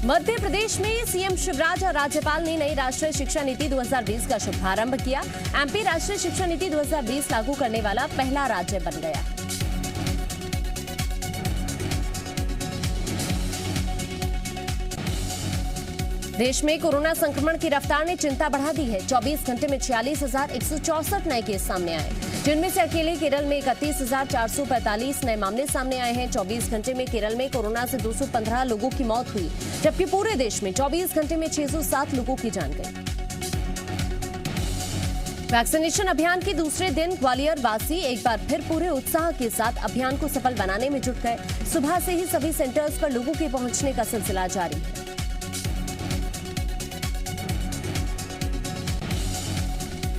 मध्य प्रदेश में सीएम शिवराज और राज्यपाल ने नई राष्ट्रीय शिक्षा नीति 2020 का शुभारंभ किया। एमपी राष्ट्रीय शिक्षा नीति 2020 लागू करने वाला पहला राज्य बन गया। देश में कोरोना संक्रमण की रफ्तार ने चिंता बढ़ा दी है। 24 घंटे में 46,164 नए केस सामने आए, जिनमें से अकेले केरल में 31,445 नए मामले सामने आए हैं। 24 घंटे में केरल में कोरोना से 215 लोगों की मौत हुई, जबकि पूरे देश में 24 घंटे में 607 लोगों की जान गई। वैक्सीनेशन अभियान के दूसरे दिन ग्वालियर वासी एक बार फिर पूरे उत्साह के साथ अभियान को सफल बनाने में जुट गए। सुबह से ही सभी सेंटर्स पर लोगों के पहुंचने का सिलसिला जारी है।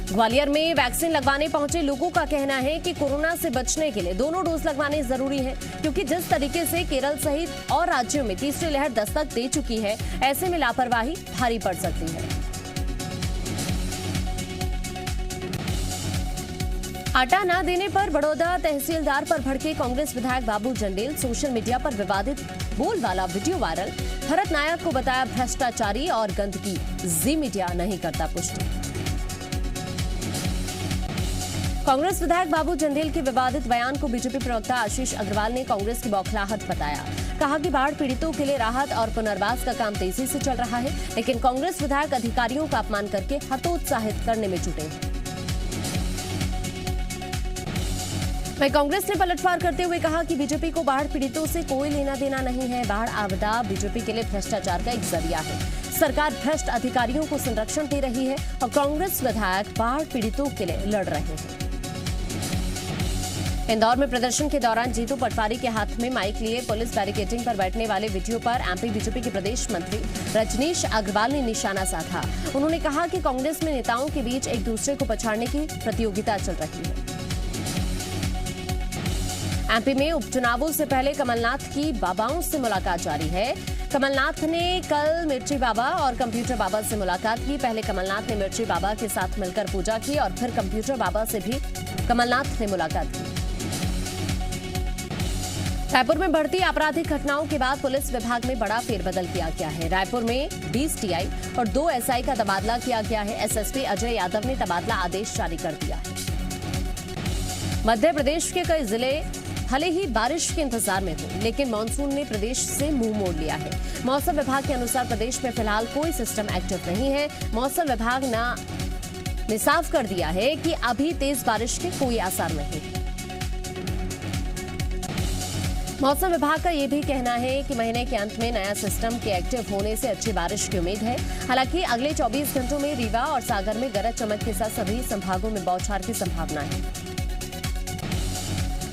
ग्वालियर में वैक्सीन लगवाने पहुंचे लोगों का कहना है कि कोरोना से बचने के लिए दोनों डोज लगवाने जरूरी है, क्योंकि जिस तरीके से केरल सहित और राज्यों में तीसरी लहर दस्तक दे चुकी है, ऐसे में लापरवाही भारी पड़ सकती है। आटा न देने पर बड़ौदा तहसीलदार पर भड़के कांग्रेस विधायक बाबू जंडेल। सोशल मीडिया पर विवादित बोल वाला वीडियो वायरल। भरत नायक को बताया भ्रष्टाचारी और गंदगी, जी मीडिया नहीं करता पुष्टि। कांग्रेस विधायक बाबू जंडेल के विवादित बयान को बीजेपी प्रवक्ता आशीष अग्रवाल ने कांग्रेस की बौखलाहट बताया। कहा कि बाढ़ पीड़ितों के लिए राहत और पुनर्वास का काम तेजी से चल रहा है, लेकिन कांग्रेस विधायक अधिकारियों का अपमान करके हतोत्साहित करने में जुटे हैं। वहीं कांग्रेस ने पलटवार करते हुए कहा कि बीजेपी को बाढ़ पीड़ितों से कोई लेना देना नहीं है। बाढ़ आपदा बीजेपी के लिए भ्रष्टाचार का एक जरिया है। सरकार भ्रष्ट अधिकारियों को संरक्षण दे रही है और कांग्रेस विधायक बाढ़ पीड़ितों के लिए लड़ रहे हैं। इंदौर में प्रदर्शन के दौरान जीतू पटवारी के हाथ में माइक लिए पुलिस बैरिकेडिंग पर बैठने वाले वीडियो पर एमपी बीजेपी के प्रदेश मंत्री रजनीश अग्रवाल ने निशाना साधा। उन्होंने कहा कि कांग्रेस में नेताओं के बीच एक दूसरे को पछाड़ने की प्रतियोगिता चल रही है। एमपी में उपचुनावों से पहले कमलनाथ की बाबाओं से मुलाकात जारी है। कमलनाथ ने कल मिर्ची बाबा और कंप्यूटर बाबा से मुलाकात की। पहले कमलनाथ ने मिर्ची बाबा के साथ मिलकर पूजा की और फिर कंप्यूटर बाबा से भी कमलनाथ ने मुलाकात की। रायपुर में बढ़ती आपराधिक घटनाओं के बाद पुलिस विभाग में बड़ा फेरबदल किया गया है। रायपुर में 20 टीआई और 2 एसआई का तबादला किया गया है। एसएसपी अजय यादव ने तबादला आदेश जारी कर दिया है। मध्य प्रदेश के कई जिले भले ही बारिश के इंतजार में हो, लेकिन मानसून ने प्रदेश से मुंह मोड़ लिया है। मौसम विभाग के अनुसार प्रदेश में फिलहाल कोई सिस्टम एक्टिव नहीं है। मौसम विभाग ने साफ कर दिया है कि अभी तेज बारिश के कोई आसार नहीं है। मौसम विभाग का यह भी कहना है कि महीने के अंत में नया सिस्टम के एक्टिव होने से अच्छी बारिश की उम्मीद है। हालांकि अगले 24 घंटों में रीवा और सागर में गरज चमक के साथ सभी संभागों में बौछार की संभावना है।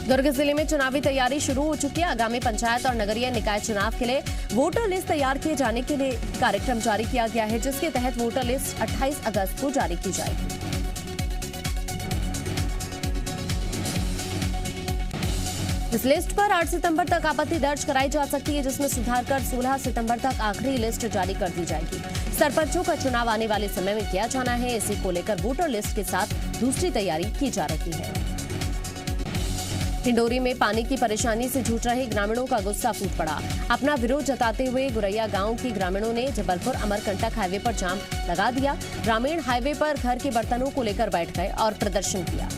दुर्ग जिले में चुनावी तैयारी शुरू हो चुकी है। आगामी पंचायत और नगरीय निकाय चुनाव के लिए वोटर लिस्ट तैयार किए जाने के लिए कार्यक्रम जारी किया गया है, जिसके तहत वोटर लिस्ट 28 अगस्त को जारी की जाएगी। इस लिस्ट पर 8 सितंबर तक आपत्ति दर्ज कराई जा सकती है, जिसमें सुधार कर 16 सितंबर तक आखिरी लिस्ट जारी कर दी जाएगी। सरपंचों का चुनाव आने वाले समय में किया जाना है। इसी को लेकर वोटर लिस्ट के साथ दूसरी तैयारी की जा रही है। डिंडोरी में पानी की परेशानी से जूझ रहे ग्रामीणों का गुस्सा फूट पड़ा। अपना विरोध जताते हुए गुरैया गांव के ग्रामीणों ने जबलपुर अमरकंटक हाईवे पर जाम लगा दिया। ग्रामीण हाईवे पर घर के बर्तनों को लेकर बैठ गए और प्रदर्शन किया।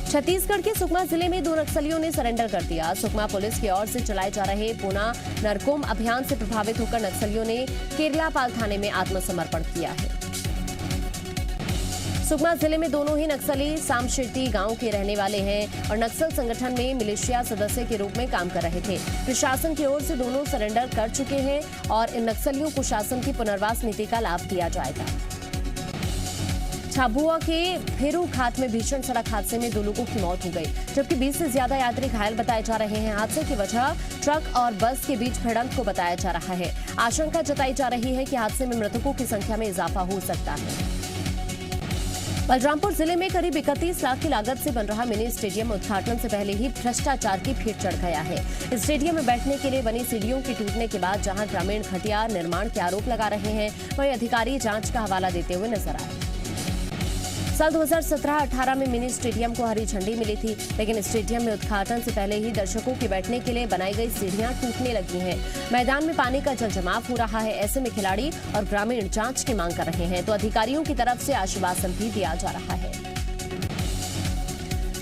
छत्तीसगढ़ के सुकमा जिले में 2 नक्सलियों ने सरेंडर कर दिया। सुकमा पुलिस की ओर से चलाए जा रहे पूना नरकोम अभियान से प्रभावित होकर नक्सलियों ने केरलापाल थाने में आत्मसमर्पण किया है। सुकमा जिले में दोनों ही नक्सली सामशेट्टी गांव के रहने वाले हैं और नक्सल संगठन में मिलिशिया सदस्य के रूप में काम कर रहे थे। प्रशासन की ओर से दोनों सरेंडर कर चुके हैं और इन नक्सलियों को शासन की पुनर्वास नीति का लाभ दिया जाएगा। झाबुआ के फेरू घाट में भीषण सड़क हादसे में 2 लोगों की मौत हो गई, जबकि 20 से ज्यादा यात्री घायल बताए जा रहे हैं। हादसे की वजह ट्रक और बस के बीच भिड़ंत को बताया जा रहा है। आशंका जताई जा रही है कि हादसे में मृतकों की संख्या में इजाफा हो सकता है। बलरामपुर जिले में करीब 31 लाख की लागत से बन रहा मिनी स्टेडियम उद्घाटन से पहले ही भ्रष्टाचार की भीड़ चढ़ गया है। इस स्टेडियम में बैठने के लिए बनी सीढ़ियों के टूटने के बाद जहां ग्रामीण घटिया निर्माण के आरोप लगा रहे हैं, वहीं अधिकारी जांच का हवाला देते हुए नजर आए। साल 2017-18 में मिनी स्टेडियम को हरी झंडी मिली थी, लेकिन स्टेडियम में उद्घाटन से पहले ही दर्शकों के बैठने के लिए बनाई गई सीढ़ियां टूटने लगी हैं। मैदान में पानी का जलजमाव हो रहा है। ऐसे में खिलाड़ी और ग्रामीण जांच की मांग कर रहे हैं, तो अधिकारियों की तरफ से आश्वासन भी दिया जा रहा है।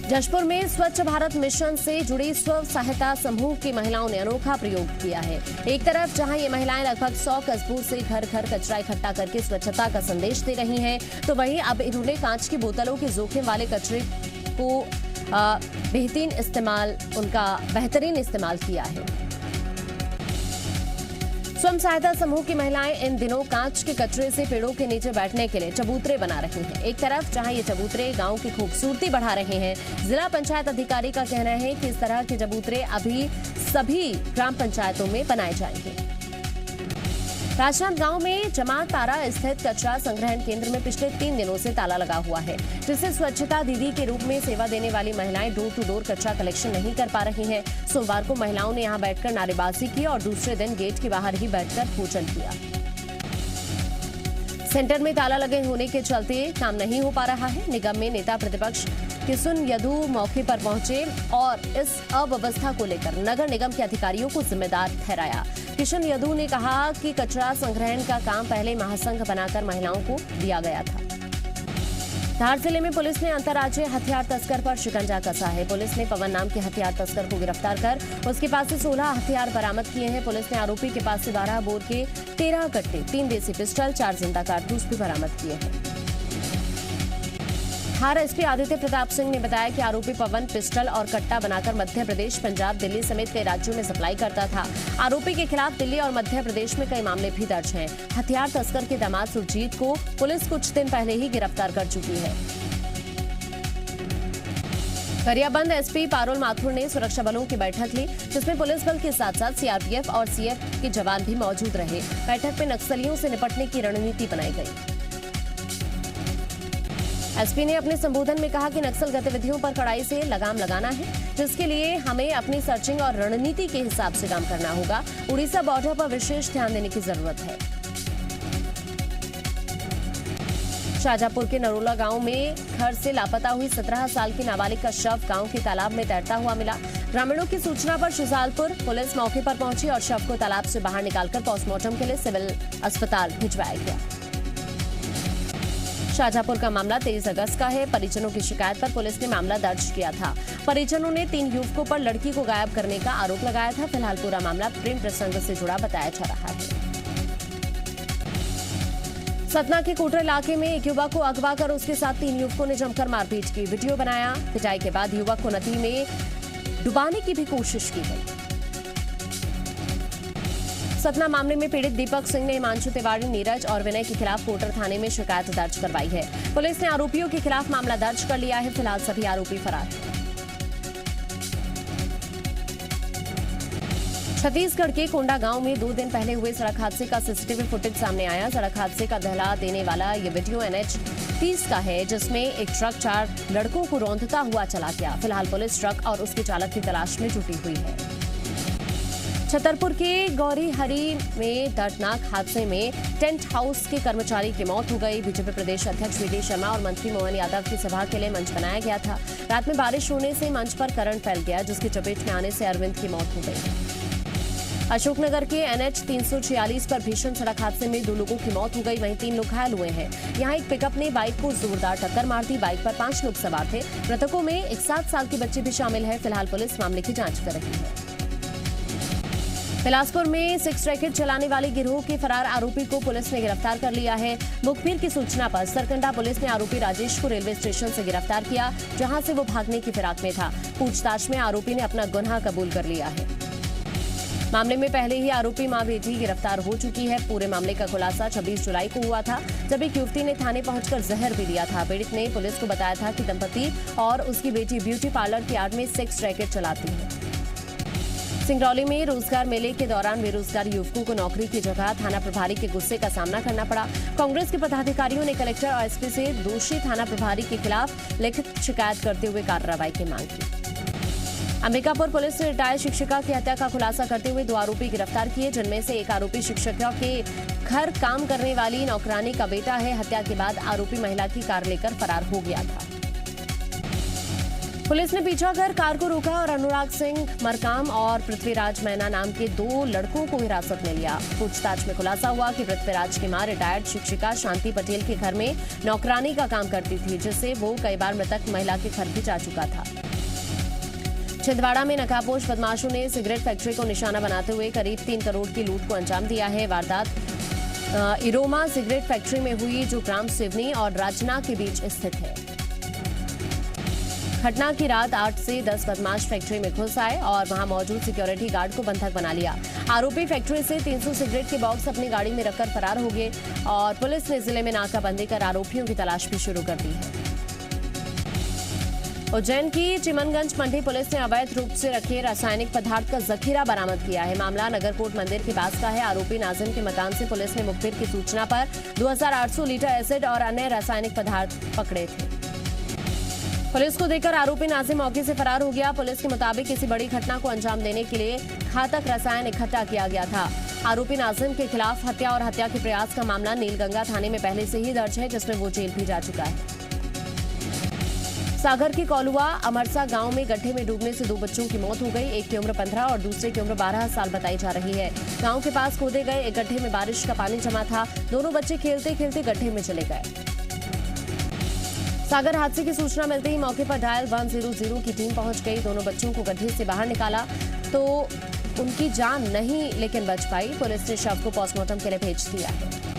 जशपुर में स्वच्छ भारत मिशन से जुड़ी स्व सहायता समूह की महिलाओं ने अनोखा प्रयोग किया है। एक तरफ जहां ये महिलाएं लगभग 100 कस्बों से घर घर कचरा इकट्ठा करके स्वच्छता का संदेश दे रही हैं, तो वहीं अब इन्होंने कांच की बोतलों के जोखिम वाले कचरे को बेहतरीन इस्तेमाल किया है। स्वयं सहायता समूह की महिलाएं इन दिनों कांच के कचरे से पेड़ों के नीचे बैठने के लिए चबूतरे बना रही हैं। एक तरफ जहां ये चबूतरे गांव की खूबसूरती बढ़ा रहे हैं, जिला पंचायत अधिकारी का कहना है कि इस तरह के चबूतरे अभी सभी ग्राम पंचायतों में बनाए जाएंगे। राजनांदगांव में जमातारा स्थित कचरा संग्रहण केंद्र में पिछले 3 दिनों से ताला लगा हुआ है, जिससे स्वच्छता दीदी के रूप में सेवा देने वाली महिलाएं डोर टू डोर कचरा कलेक्शन नहीं कर पा रही हैं। सोमवार को महिलाओं ने यहां बैठकर नारेबाजी की और दूसरे दिन गेट के बाहर ही बैठकर भोजन किया। सेंटर में ताला लगे होने के चलते काम नहीं हो पा रहा है। निगम में नेता प्रतिपक्ष किशुन यदू मौके पर पहुंचे और इस अव्यवस्था को लेकर नगर निगम के अधिकारियों को जिम्मेदार ठहराया। किशुन यदू ने कहा कि कचरा संग्रहण का काम पहले महासंघ बनाकर महिलाओं को दिया गया था। धार जिले में पुलिस ने अंतर्राज्यीय हथियार तस्कर पर शिकंजा कसा है। पुलिस ने पवन नाम के हथियार तस्कर को गिरफ्तार कर उसके पास से 16 हथियार बरामद किए हैं। पुलिस ने आरोपी के पास से 12 बोर के 13 कट्टे, 3 देसी पिस्टल, 4 जिंदा कारतूस भी बरामद किए हैं। धार एसपी आदित्य प्रताप सिंह ने बताया कि आरोपी पवन पिस्टल और कट्टा बनाकर मध्य प्रदेश, पंजाब, दिल्ली समेत कई राज्यों में सप्लाई करता था। आरोपी के खिलाफ दिल्ली और मध्य प्रदेश में कई मामले भी दर्ज हैं। हथियार तस्कर के दामाद सुरजीत को पुलिस कुछ दिन पहले ही गिरफ्तार कर चुकी है। गरियाबंद एसपी पारुल माथुर ने सुरक्षा बलों की बैठक ली, जिसमें पुलिस बल के साथ साथ सीआरपीएफ और सीएफ के जवान भी मौजूद रहे। बैठक में नक्सलियों से निपटने की रणनीति बनाई गई। एसपी ने अपने संबोधन में कहा कि नक्सल गतिविधियों पर कड़ाई से लगाम लगाना है, जिसके लिए हमें अपनी सर्चिंग और रणनीति के हिसाब से काम करना होगा। उड़ीसा बॉर्डर पर विशेष ध्यान देने की जरूरत है। शाहजहांपुर के नरोला गांव में घर से लापता हुई 17 साल की नाबालिग का शव गांव के तालाब में तैरता हुआ मिला। ग्रामीणों की सूचना पर शुजालपुर पुलिस मौके पर पहुंची और शव को तालाब से बाहर निकालकर पोस्टमार्टम के लिए सिविल अस्पताल भिजवाया गया। शाहजहांपुर का मामला 23 अगस्त का है। परिजनों की शिकायत पर पुलिस ने मामला दर्ज किया था। परिजनों ने 3 युवकों पर लड़की को गायब करने का आरोप लगाया था। फिलहाल पूरा मामला प्रेम प्रसंग से जुड़ा बताया जा रहा है। सतना के कोटरा इलाके में एक युवक को अगवा कर उसके साथ 3 युवकों ने जमकर मारपीट की। वीडियो बनाया। पिटाई के बाद युवक को नदी में डुबाने की भी कोशिश की गई। सतना मामले में पीड़ित दीपक सिंह ने हिमांशु तिवारी, नीरज और विनय के खिलाफ कोटर थाने में शिकायत दर्ज करवाई है। पुलिस ने आरोपियों के खिलाफ मामला दर्ज कर लिया है। फिलहाल सभी आरोपी फरार हैं। छत्तीसगढ़ के कोंडा गांव में 2 दिन पहले हुए सड़क हादसे का सीसीटीवी फुटेज सामने आया। सड़क हादसे का दहला देने वाला ये वीडियो NH 30 का है, जिसमें एक ट्रक 4 लड़कों को रौंदता हुआ चला गया। फिलहाल पुलिस ट्रक और उसके चालक की तलाश में जुटी हुई है। छतरपुर के गौरीहरी में दर्दनाक हादसे में टेंट हाउस के कर्मचारी की मौत हो गई। बीजेपी प्रदेश अध्यक्ष VD शर्मा और मंत्री मोहन यादव की सभा के लिए मंच बनाया गया था। रात में बारिश होने से मंच पर करंट फैल गया, जिसकी चपेट में आने से अरविंद की मौत हो गई। अशोकनगर के NH 346 पर भीषण सड़क हादसे में 2 लोगों की मौत हो गई, वहीं 3 लोग घायल हुए हैं। यहां एक पिकअप ने बाइक को जोरदार टक्कर मार दी। बाइक पर 5 लोग सवार थे। मृतकों में एक 7 साल के बच्चे भी शामिल है। फिलहाल पुलिस मामले की जांच कर रही है। बिलासपुर में 6 रैकेट चलाने वाले गिरोह के फरार आरोपी को पुलिस ने गिरफ्तार कर लिया है। मुखबिर की सूचना पर सरकंडा पुलिस ने आरोपी राजेश को रेलवे स्टेशन से गिरफ्तार किया, जहां से वो भागने की फिराक में था। पूछताछ में आरोपी ने अपना गुनाह कबूल कर लिया है। मामले में पहले ही आरोपी मां बेटी गिरफ्तार हो चुकी है। पूरे मामले का खुलासा 26 जुलाई को हुआ था, जब एक युवती ने थाने पहुंचकर जहर पी लिया था। पीड़ित ने पुलिस को बताया था कि दंपति और उसकी बेटी ब्यूटी पार्लर की आड़ में 6 रैकेट चलाती है। सिंगरौली में रोजगार मेले के दौरान बेरोजगार युवकों को नौकरी की जगह थाना प्रभारी के गुस्से का सामना करना पड़ा। कांग्रेस के पदाधिकारियों ने कलेक्टर और एसपी से दोषी थाना प्रभारी के खिलाफ लिखित शिकायत करते हुए कार्रवाई की मांग की। अंबिकापुर पुलिस ने रिटायर्ड शिक्षिका की हत्या का खुलासा करते हुए 2 आरोपी गिरफ्तार किए, जिनमें से एक आरोपी शिक्षिका के घर काम करने वाली नौकरानी का बेटा है। हत्या के बाद आरोपी महिला की कार लेकर फरार हो गया था। पुलिस ने पीछा कर कार को रोका और अनुराग सिंह मरकाम और पृथ्वीराज मैना नाम के 2 लड़कों को हिरासत में लिया। पूछताछ में खुलासा हुआ कि पृथ्वीराज की मां रिटायर्ड शिक्षिका शांति पटेल के घर में नौकरानी का काम करती थी, जिससे वो कई बार मृतक महिला के घर भी जा चुका था। छिंदवाड़ा में नकाबपोश बदमाशों ने सिगरेट फैक्ट्री को निशाना बनाते हुए करीब 3 करोड़ की लूट को अंजाम दिया है। वारदात इरोमा सिगरेट फैक्ट्री में हुई, जो ग्राम सिवनी और राजना के बीच स्थित है। घटना की रात 8 से 10 बदमाश फैक्ट्री में घुस आए और वहां मौजूद सिक्योरिटी गार्ड को बंधक बना लिया। आरोपी फैक्ट्री से 300 सिगरेट के बॉक्स अपनी गाड़ी में रखकर फरार हो गए और पुलिस ने जिले में नाकाबंदी कर आरोपियों की तलाश भी शुरू कर दी है। उज्जैन की चिमनगंज मंडी पुलिस ने अवैध रूप से रखे रासायनिक पदार्थ का जखीरा बरामद किया है। मामला नगरकोट मंदिर के पास का है। आरोपी नाजिम के मकान से पुलिस ने मुखबिर की सूचना पर 2800 लीटर एसिड और अन्य रासायनिक पदार्थ पकड़े थे। पुलिस को देखकर आरोपी नाजिम मौके से फरार हो गया। पुलिस के मुताबिक किसी बड़ी घटना को अंजाम देने के लिए घातक रसायन इकट्ठा किया गया था। आरोपी नाजिम के खिलाफ हत्या और हत्या के प्रयास का मामला नीलगंगा थाने में पहले से ही दर्ज है, जिसमें वो जेल भी जा चुका है। सागर के कोलुआ अमरसा गांव में गड्ढे में डूबने से 2 बच्चों की मौत हो गई। एक की उम्र 15 और दूसरे की उम्र 12 साल बताई जा रही है। गांव के पास खोदे गए एक गड्ढे में बारिश का पानी जमा था। दोनों बच्चे खेलते खेलते गड्ढे में चले गए। सागर हादसे की सूचना मिलते ही मौके पर डायल 100 की टीम पहुंच गई। दोनों बच्चों को गड्ढे से बाहर निकाला तो उनकी जान नहीं लेकिन बच पाई। पुलिस ने शव को पोस्टमार्टम के लिए भेज दिया है।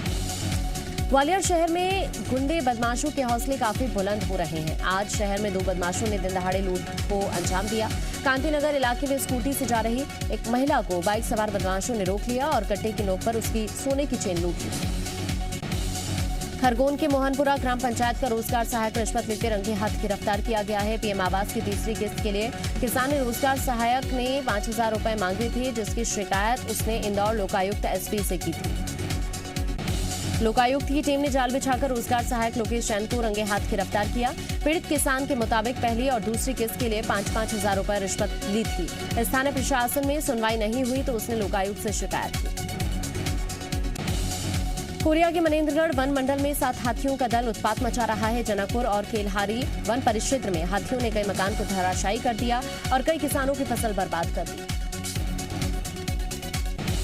ग्वालियर शहर में गुंडे बदमाशों के हौसले काफी बुलंद हो रहे हैं। आज शहर में 2 बदमाशों ने दिन दहाड़े लूट को अंजाम दिया। कांतिनगर इलाके में स्कूटी से जा रही एक महिला को बाइक सवार बदमाशों ने रोक लिया और कट्टे की नोक पर उसकी सोने की चेन लूट ली। खरगोन के मोहनपुरा ग्राम पंचायत का रोजगार सहायक रिश्वत लेते रंगे हाथ गिरफ्तार किया गया है। पीएम आवास की तीसरी किस्त के लिए किसान ने रोजगार सहायक ने 5000 रुपए मांगे थे, जिसकी शिकायत उसने इंदौर लोकायुक्त एसपी से की थी। लोकायुक्त की टीम ने जाल बिछाकर रोजगार सहायक लोकेश जैन को रंगे हाथ गिरफ्तार किया। पीड़ित किसान के मुताबिक पहली और दूसरी किस्त के लिए 5-5 हजार रुपए रिश्वत ली थी। स्थानीय प्रशासन में सुनवाई नहीं हुई तो उसने लोकायुक्त से शिकायत की। कोरिया के मनेन्द्रगढ़ वन मंडल में 7 हाथियों का दल उत्पात मचा रहा है। जनकपुर और केलहारी वन परिक्षेत्र में हाथियों ने कई मकान को धराशायी कर दिया और कई किसानों की फसल बर्बाद कर दी।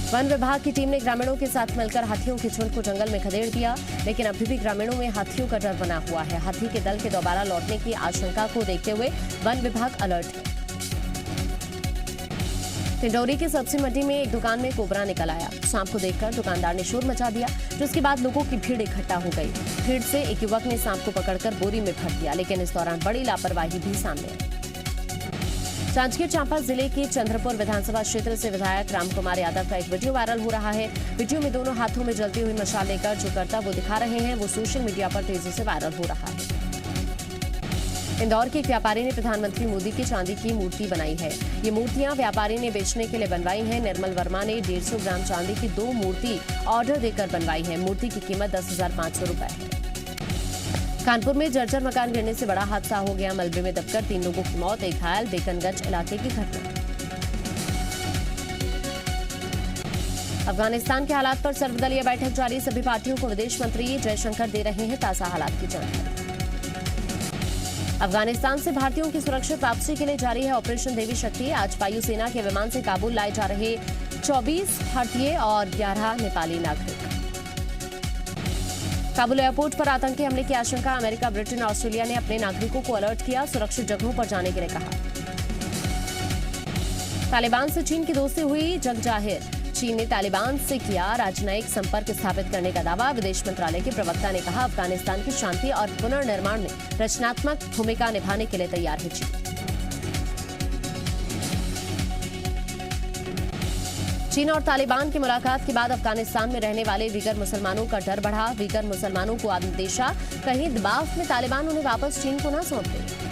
वन विभाग की टीम ने ग्रामीणों के साथ मिलकर हाथियों के झुंड को जंगल में खदेड़ दिया, लेकिन अभी भी ग्रामीणों में हाथियों का डर बना हुआ है। हाथी के दल के दोबारा लौटने की आशंका को देखते हुए वन विभाग अलर्ट है। टिंडौरी के सब्जी मंडी में एक दुकान में कोबरा निकल आया। सांप को देखकर दुकानदार ने शोर मचा दिया, जिसके बाद लोगों की भीड़ इकट्ठा हो गई। भीड़ से एक युवक ने सांप को पकड़कर बोरी में भर दिया, लेकिन इस दौरान बड़ी लापरवाही भी सामने आई। जांजगीर चांपा जिले के चंद्रपुर विधानसभा क्षेत्र से विधायक रामकुमार यादव का एक वीडियो वायरल हो रहा है। वीडियो में दोनों हाथों में जलती हुई मशाल लेकर जो करता वो दिखा रहे हैं, वो सोशल मीडिया पर तेजी से वायरल हो रहा है। इंदौर के एक व्यापारी ने प्रधानमंत्री मोदी की चांदी की मूर्ति बनाई है। ये मूर्तियां व्यापारी ने बेचने के लिए बनवाई हैं। निर्मल वर्मा ने 150 ग्राम चांदी की 2 मूर्ति ऑर्डर देकर बनवाई है। मूर्ति की कीमत 10,500 रुपए है। कानपुर में जर्जर मकान गिरने से बड़ा हादसा हो गया। मलबे में दबकर 3 लोगों की मौत, एक घायल। बेकनगंज इलाके की घटना। अफगानिस्तान के हालात पर सर्वदलीय बैठक जारी। सभी पार्टियों को विदेश मंत्री जयशंकर दे रहे हैं ताजा हालात की जानकारी। अफगानिस्तान से भारतीयों की सुरक्षित वापसी के लिए जारी है ऑपरेशन देवी शक्ति। आज वायुसेना के विमान से काबुल लाए जा रहे 24 भारतीय और 11 नेपाली नागरिक। काबुल एयरपोर्ट पर आतंकी हमले की आशंका। अमेरिका, ब्रिटेन, ऑस्ट्रेलिया ने अपने नागरिकों को अलर्ट किया, सुरक्षित जगहों पर जाने के लिए कहा। तालिबान से चीन की दोस्ती हुई जग जाहिर। चीन ने तालिबान से किया राजनयिक संपर्क स्थापित करने का दावा। विदेश मंत्रालय के प्रवक्ता ने कहा, अफगानिस्तान की शांति और पुनर्निर्माण में रचनात्मक भूमिका निभाने के लिए तैयार है चीन। चीन और तालिबान की मुलाकात के बाद अफगानिस्तान में रहने वाले वीगर मुसलमानों का डर बढ़ा। वीगर मुसलमानों को अंदेशा, कहीं दबाव में तालिबान उन्हें वापस चीन को न सौंप दे।